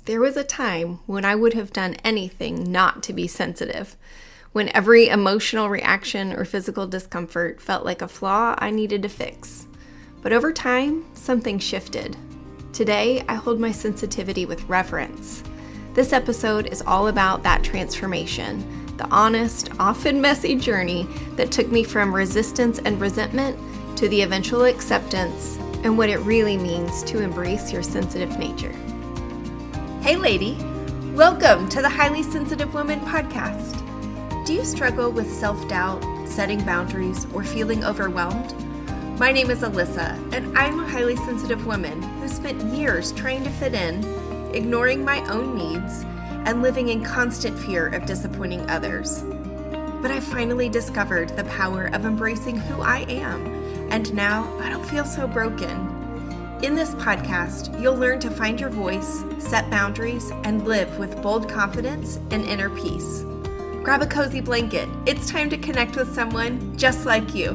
There was a time when I would have done anything not to be sensitive, when every emotional reaction or physical discomfort felt like a flaw I needed to fix. But over time, something shifted. Today, I hold my sensitivity with reverence. This episode is all about that transformation, the honest, often messy journey that took me from resistance and resentment to the eventual acceptance and what it really means to embrace your sensitive nature. Hey lady, welcome to the Highly Sensitive Woman podcast. Do you struggle with self-doubt, setting boundaries, or feeling overwhelmed? My name is Alyssa, and I'm a highly sensitive woman who spent years trying to fit in, ignoring my own needs, and living in constant fear of disappointing others. But I finally discovered the power of embracing who I am, and now I don't feel so broken. In this podcast, you'll learn to find your voice, set boundaries, and live with bold confidence and inner peace. Grab a cozy blanket. It's time to connect with someone just like you.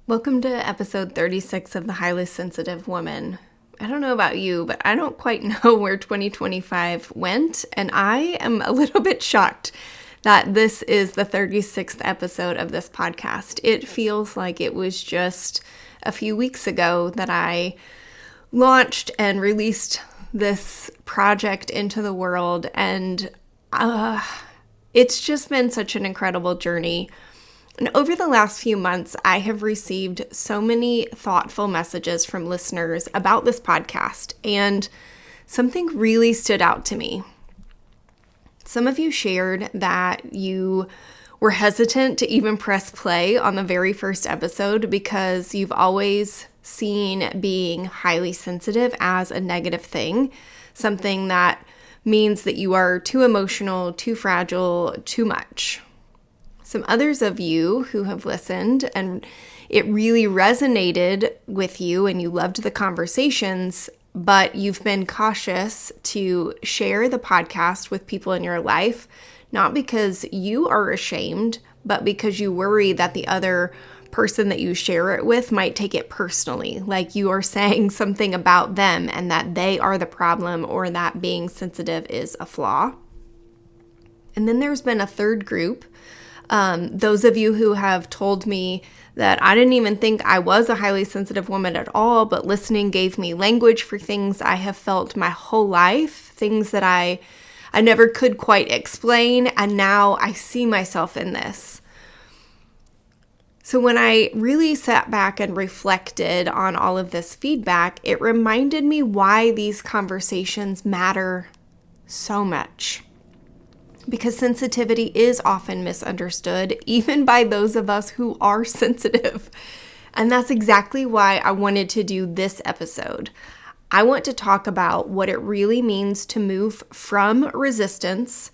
Welcome to episode 36 of The Highly Sensitive Woman. I don't know about you, but I don't quite know where 2025 went, and I am a little bit shocked that this is the 36th episode of this podcast. It feels like it was just a few weeks ago that I launched and released this project into the world, and it's just been such an incredible journey. And over the last few months, I have received so many thoughtful messages from listeners about this podcast, and something really stood out to me. Some of you shared that you were hesitant to even press play on the very first episode because you've always seen being highly sensitive as a negative thing, something that means that you are too emotional, too fragile, too much. Some others of you who have listened and it really resonated with you and you loved the conversations, but you've been cautious to share the podcast with people in your life, not because you are ashamed, but because you worry that the other person that you share it with might take it personally, like you are saying something about them and that they are the problem or that being sensitive is a flaw. And then there's been a third group. Those of you who have told me that I didn't even think I was a highly sensitive woman at all, but listening gave me language for things I have felt my whole life, things that I never could quite explain, and now I see myself in this. So when I really sat back and reflected on all of this feedback, it reminded me why these conversations matter so much. Because sensitivity is often misunderstood, even by those of us who are sensitive. And that's exactly why I wanted to do this episode. I want to talk about what it really means to move from resistance,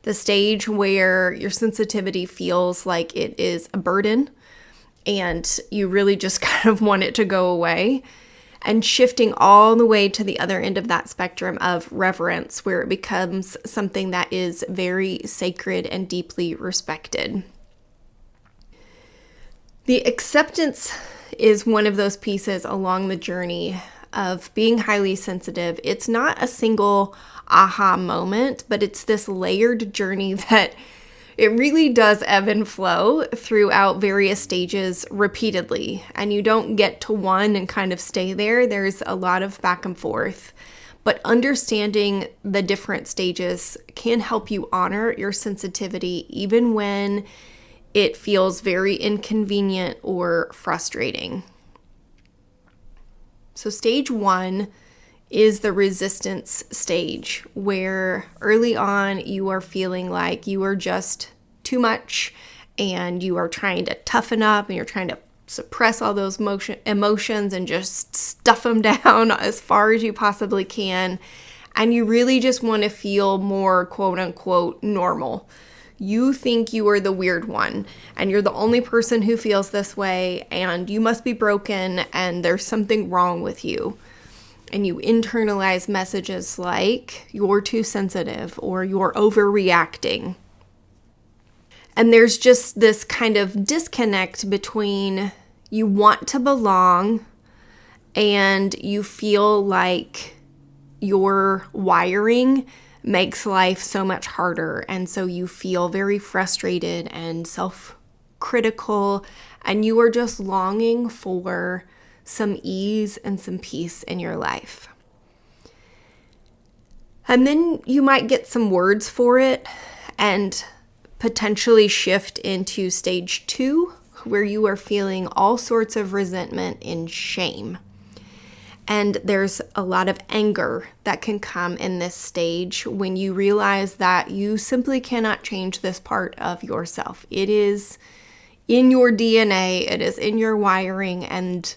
the stage where your sensitivity feels like it is a burden and you really just kind of want it to go away, and shifting all the way to the other end of that spectrum of reverence, where it becomes something that is very sacred and deeply respected. The acceptance is one of those pieces along the journey of being highly sensitive. It's not a single aha moment, but it's this layered journey that it really does ebb and flow throughout various stages repeatedly, and you don't get to one and kind of stay there. There's a lot of back and forth, but understanding the different stages can help you honor your sensitivity even when it feels very inconvenient or frustrating. So stage 1 is the resistance stage, where early on you are feeling like you are just too much and you are trying to toughen up and you're trying to suppress all those emotions and just stuff them down as far as you possibly can. And you really just want to feel more quote unquote normal. You think you are the weird one and you're the only person who feels this way and you must be broken and there's something wrong with you. And you internalize messages like, you're too sensitive or you're overreacting. And there's just this kind of disconnect between you want to belong and you feel like your wiring makes life so much harder. And so you feel very frustrated and self-critical, and you are just longing for some ease and some peace in your life. And then you might get some words for it and potentially shift into stage 2, where you are feeling all sorts of resentment and shame. And there's a lot of anger that can come in this stage when you realize that you simply cannot change this part of yourself. It is in your DNA, it is in your wiring, and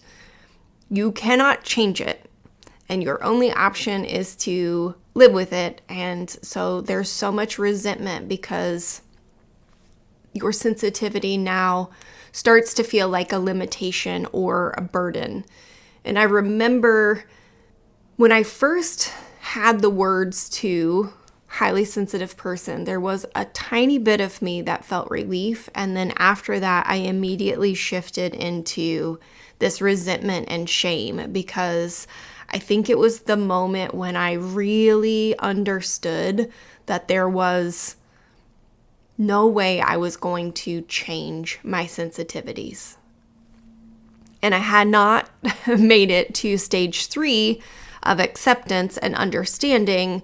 you cannot change it. And your only option is to live with it. And so there's so much resentment because your sensitivity now starts to feel like a limitation or a burden. And I remember when I first had the words to highly sensitive person, there was a tiny bit of me that felt relief. And then after that, I immediately shifted into this resentment and shame, because I think it was the moment when I really understood that there was no way I was going to change my sensitivities. And I had not made it to stage 3 of acceptance and understanding.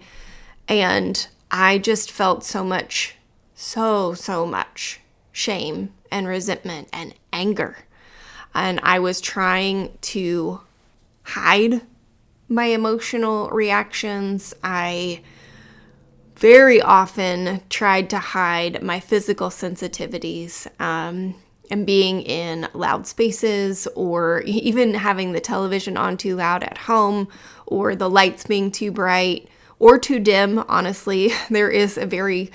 And I just felt so much shame and resentment and anger. And I was trying to hide my emotional reactions. I very often tried to hide my physical sensitivities. And being in loud spaces, or even having the television on too loud at home, or the lights being too bright or too dim. Honestly, there is a very,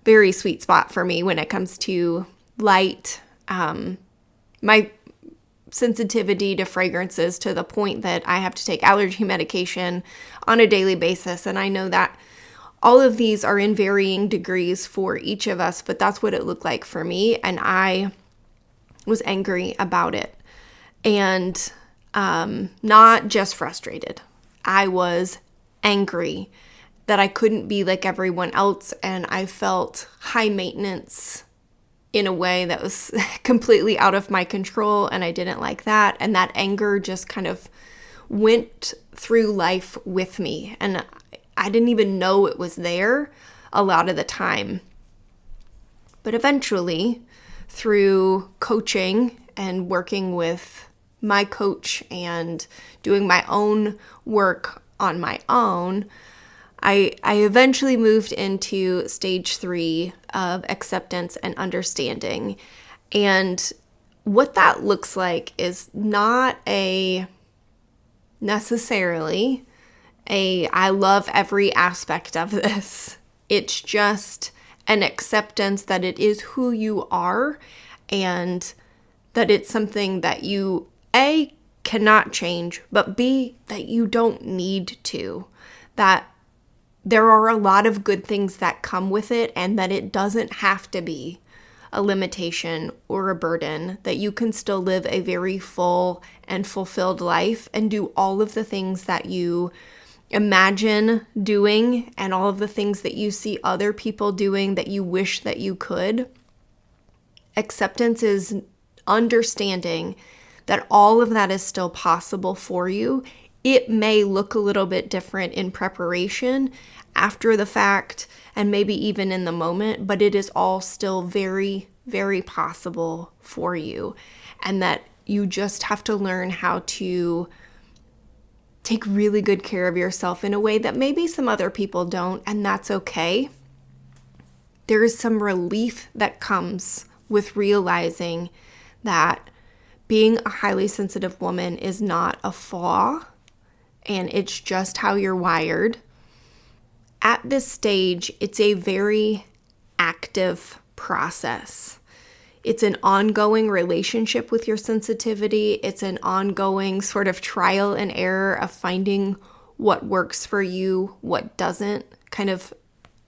very sweet spot for me when it comes to light. My sensitivity to fragrances to the point that I have to take allergy medication on a daily basis. And I know that all of these are in varying degrees for each of us, but that's what it looked like for me. And I was angry about it, and not just frustrated. I was angry that I couldn't be like everyone else, and I felt high maintenance in a way that was completely out of my control, and I didn't like that. And that anger just kind of went through life with me, and I didn't even know it was there a lot of the time. But eventually, through coaching and working with my coach and doing my own work on my own, I eventually moved into stage 3 of acceptance and understanding. And what that looks like is not necessarily I love every aspect of this. It's just an acceptance that it is who you are, and that it's something that you, A, cannot change, but B, that you don't need to. That there are a lot of good things that come with it, and that it doesn't have to be a limitation or a burden, that you can still live a very full and fulfilled life and do all of the things that you imagine doing, and all of the things that you see other people doing that you wish that you could. Acceptance is understanding that all of that is still possible for you. It may look a little bit different in preparation, after the fact, and maybe even in the moment, but it is all still very, very possible for you. And that you just have to learn how to take really good care of yourself in a way that maybe some other people don't, and that's okay. There is some relief that comes with realizing that being a highly sensitive woman is not a flaw, and it's just how you're wired. At this stage, it's a very active process. It's an ongoing relationship with your sensitivity. It's an ongoing sort of trial and error of finding what works for you, what doesn't, kind of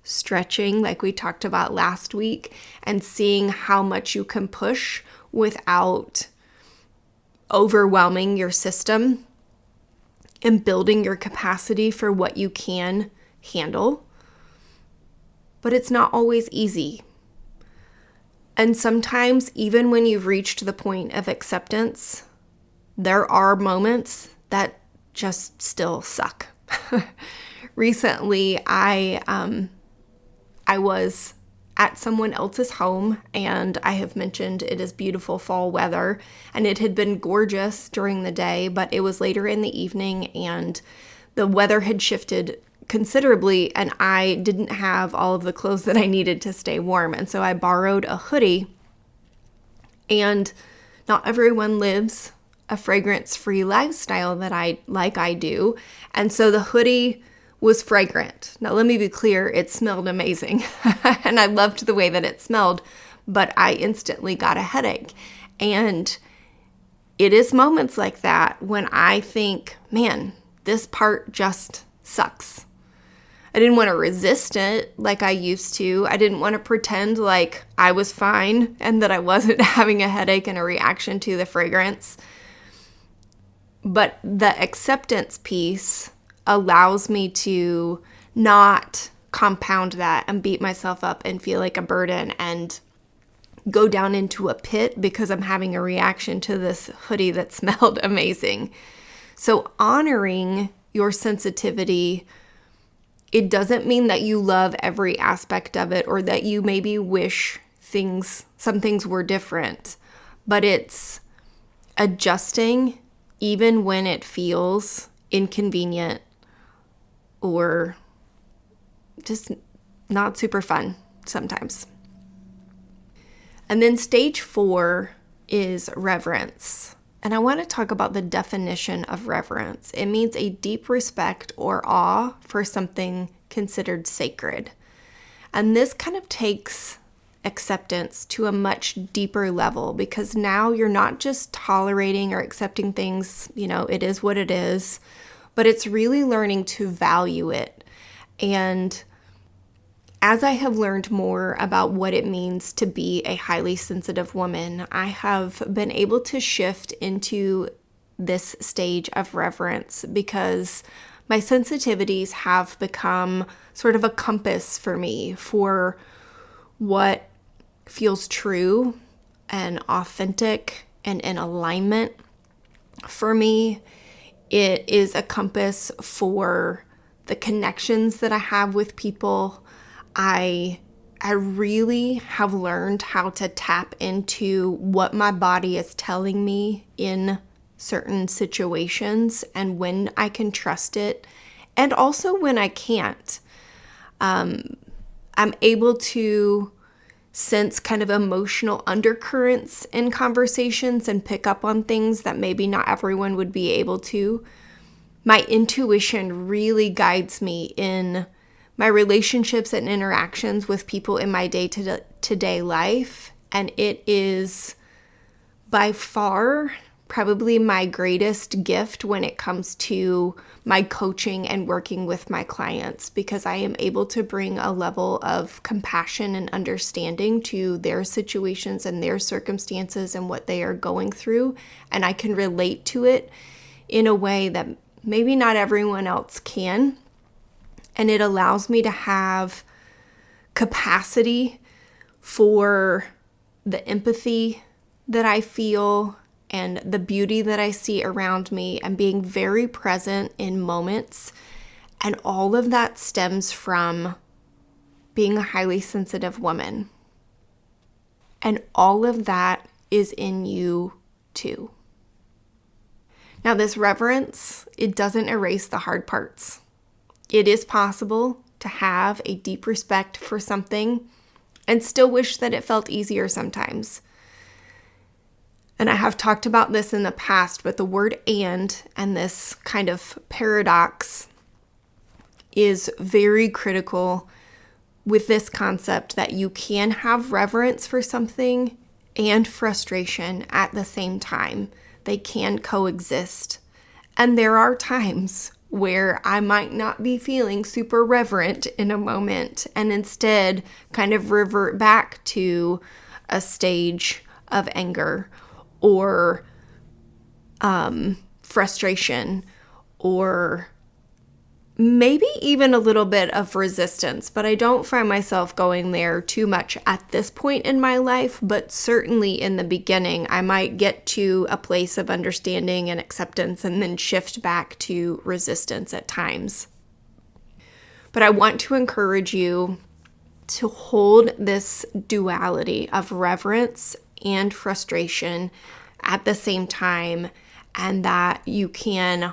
stretching like we talked about last week, and seeing how much you can push without overwhelming your system. and building your capacity for what you can handle. But it's not always easy. And sometimes, even when you've reached the point of acceptance, there are moments that just still suck. Recently, I was at someone else's home, and I have mentioned it is beautiful fall weather, and it had been gorgeous during the day, but it was later in the evening, and the weather had shifted considerably, and I didn't have all of the clothes that I needed to stay warm, and so I borrowed a hoodie. And not everyone lives a fragrance-free lifestyle that I do, and so the hoodie was fragrant. Now, let me be clear, it smelled amazing, and I loved the way that it smelled, but I instantly got a headache. And it is moments like that when I think, man, this part just sucks. I didn't want to resist it like I used to. I didn't want to pretend like I was fine and that I wasn't having a headache and a reaction to the fragrance. But the acceptance piece allows me to not compound that and beat myself up and feel like a burden and go down into a pit because I'm having a reaction to this hoodie that smelled amazing. So honoring your sensitivity, it doesn't mean that you love every aspect of it or that you maybe wish some things were different, but it's adjusting even when it feels inconvenient or just not super fun sometimes. And then stage 4 is reverence. And I want to talk about the definition of reverence. It means a deep respect or awe for something considered sacred. And this kind of takes acceptance to a much deeper level because now you're not just tolerating or accepting things, it is what it is, but it's really learning to value it. And as I have learned more about what it means to be a highly sensitive woman, I have been able to shift into this stage of reverence because my sensitivities have become sort of a compass for me for what feels true and authentic and in alignment for me. It is a compass for the connections that I have with people. I really have learned how to tap into what my body is telling me in certain situations and when I can trust it and also when I can't. I'm able to sense kind of emotional undercurrents in conversations and pick up on things that maybe not everyone would be able to. My intuition really guides me in my relationships and interactions with people in my day-to-day life, and it is by far probably my greatest gift when it comes to my coaching and working with my clients, because I am able to bring a level of compassion and understanding to their situations and their circumstances and what they are going through, and I can relate to it in a way that maybe not everyone else can. And it allows me to have capacity for the empathy that I feel and the beauty that I see around me and being very present in moments. And all of that stems from being a highly sensitive woman. And all of that is in you too. Now, this reverence, it doesn't erase the hard parts. It is possible to have a deep respect for something and still wish that it felt easier sometimes. And I have talked about this in the past, but the word and this kind of paradox is very critical with this concept that you can have reverence for something and frustration at the same time. They can coexist. And there are times where I might not be feeling super reverent in a moment and instead kind of revert back to a stage of anger or frustration or maybe even a little bit of resistance, but I don't find myself going there too much at this point in my life. But certainly in the beginning, I might get to a place of understanding and acceptance and then shift back to resistance at times. But I want to encourage you to hold this duality of reverence and frustration at the same time, and that you can,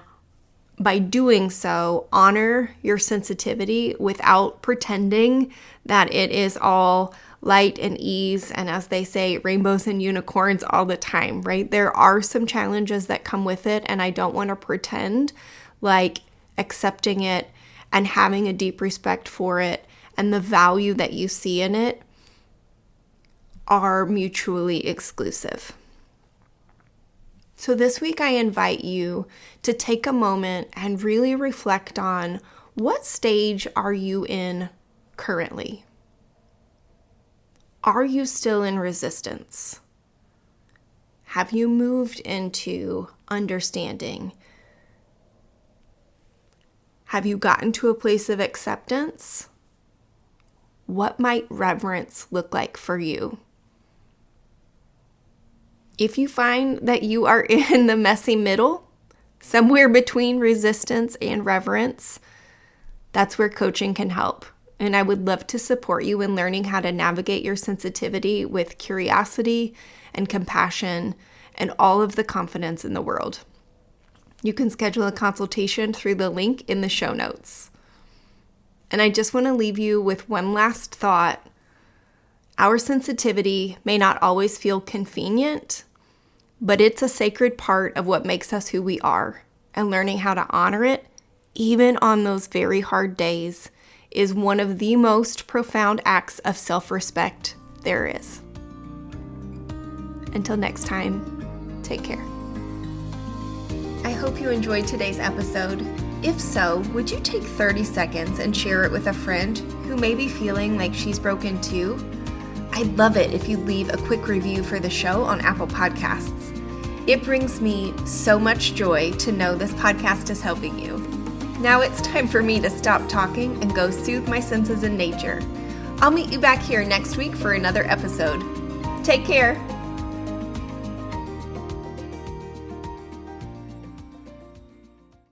by doing so, honor your sensitivity without pretending that it is all light and ease and, as they say, rainbows and unicorns all the time, right? There are some challenges that come with it, and I don't want to pretend like accepting it and having a deep respect for it and the value that you see in it are mutually exclusive. So this week I invite you to take a moment and really reflect on, what stage are you in currently? Are you still in resistance? Have you moved into understanding? Have you gotten to a place of acceptance? What might reverence look like for you? If you find that you are in the messy middle, somewhere between resistance and reverence, that's where coaching can help. And I would love to support you in learning how to navigate your sensitivity with curiosity and compassion and all of the confidence in the world. You can schedule a consultation through the link in the show notes. And I just want to leave you with one last thought. Our sensitivity may not always feel convenient, but it's a sacred part of what makes us who we are. And learning how to honor it, even on those very hard days, is one of the most profound acts of self-respect there is. Until next time, take care. I hope you enjoyed today's episode. If so, would you take 30 seconds and share it with a friend who may be feeling like she's broken too? I'd love it if you'd leave a quick review for the show on Apple Podcasts. It brings me so much joy to know this podcast is helping you. Now it's time for me to stop talking and go soothe my senses in nature. I'll meet you back here next week for another episode. Take care.